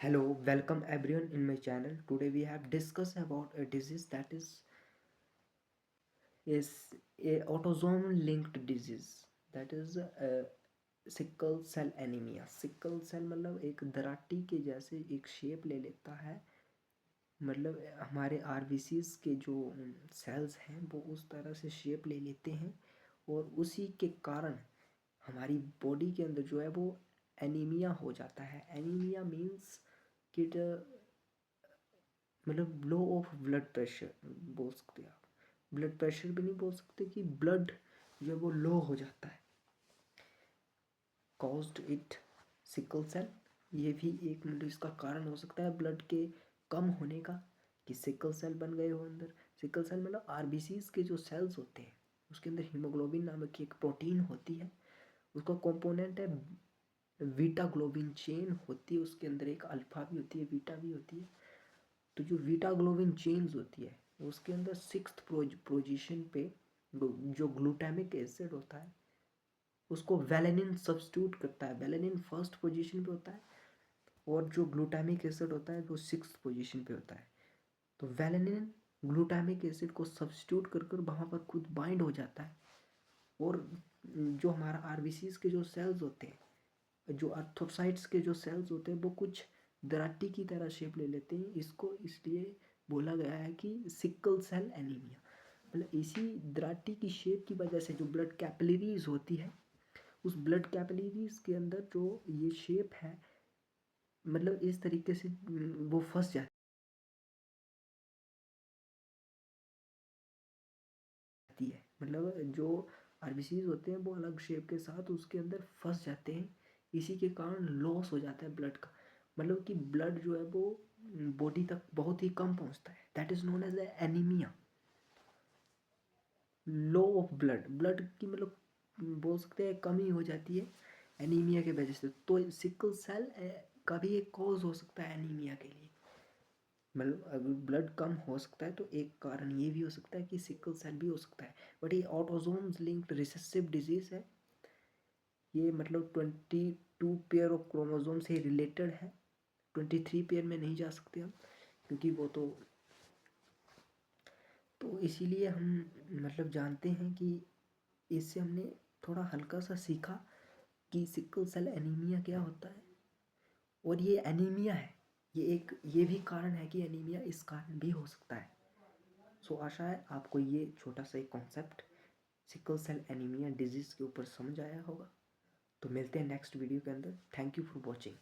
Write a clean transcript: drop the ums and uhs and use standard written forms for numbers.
Hello, welcome everyone in my channel. Today we have discussed about a disease that is a autosomal linked disease, that is sickle cell anaemia. Sickle cell मतलब एक दराटी के जैसे एक shape ले लेता है, मतलब हमारे आरबीसीज के जो सेल्स हैं वो उस तरह से शेप ले लेते हैं और उसी के कारण हमारी बॉडी के अंदर जो है वो एनीमिया हो जाता है। एनीमिया मीन्स कि मतलब लो ऑफ ब्लड प्रेशर बोल सकते हैं आप। ब्लड प्रेशर भी नहीं बोल सकते, कि ब्लड जो है वो लो हो जाता है। कॉज्ड इट सिकल सेल, ये भी एक मतलब इसका कारण हो सकता है ब्लड के कम होने का, कि सिकल सेल बन गए हो अंदर। सिकल सेल मतलब आरबीसीज के जो सेल्स होते हैं उसके अंदर हीमोग्लोबिन नामक की एक प्रोटीन होती है, उसका कंपोनेंट है बीटा ग्लोबिन चेन होती है, उसके अंदर एक अल्फा भी होती है, बीटा भी होती है। तो जो बीटा ग्लोबिन चेन्स होती है उसके अंदर सिक्स्थ पोजीशन पे जो ग्लूटामिक एसिड होता है उसको वेलेनिन सब्स्टिट्यूट करता है। वेलेनिन फर्स्ट पोजीशन पे होता है और जो ग्लूटामिक एसिड होता है वो सिक्स्थ पोजीशन पे होता है। तो वेलेनिन ग्लूटामिक एसिड को सब्स्टिट्यूट कर कर वहाँ पर खुद बाइंड हो जाता है और जो हमारा आरबीसीज के जो सेल्स होते हैं, जो अर्थोसाइट्स के जो सेल्स होते हैं वो कुछ दराटी की तरह शेप ले लेते हैं। इसको इसलिए बोला गया है कि सिकल सेल एनीमिया, मतलब इसी दराटी की शेप की वजह से जो ब्लड कैपिलरीज होती है उस ब्लड कैपिलरीज के अंदर जो ये शेप है, मतलब इस तरीके से वो फंस जाती है। मतलब जो आरबीसीज होते हैं वो अलग शेप के साथ उसके अंदर फंस जाते हैं, इसी के कारण लॉस हो जाता है ब्लड का। मतलब कि ब्लड जो है वो बॉडी तक बहुत ही कम पहुंचता है। That is known as anaemia, low of blood. Blood की मतलब बोल सकते हैं कमी हो जाती है एनीमिया के वजह से। तो सिकल सेल का भी एक कॉज हो सकता है एनीमिया के लिए। मतलब अगर ब्लड कम हो सकता है तो एक कारण ये भी हो सकता है कि सिकल सेल भी हो सकता है। बट ये ऑटोसोम्स लिंक्ड रिसेसिव डिजीज है। ये मतलब 22 पेयर ऑफ क्रोमोसोम से रिलेटेड है। 23 पेयर में नहीं जा सकते हम, क्योंकि वो तो इसीलिए हम मतलब जानते हैं कि इससे हमने थोड़ा हल्का सा सीखा कि सिकल सेल एनीमिया क्या होता है। और ये एनीमिया है, ये भी कारण है कि एनीमिया इस कारण भी हो सकता है। सो आशा है आपको ये छोटा सा एक concept sickle cell anaemia disease के ऊपर समझ आया होगा। तो मिलते हैं नेक्स्ट वीडियो के अंदर। Thank you for watching.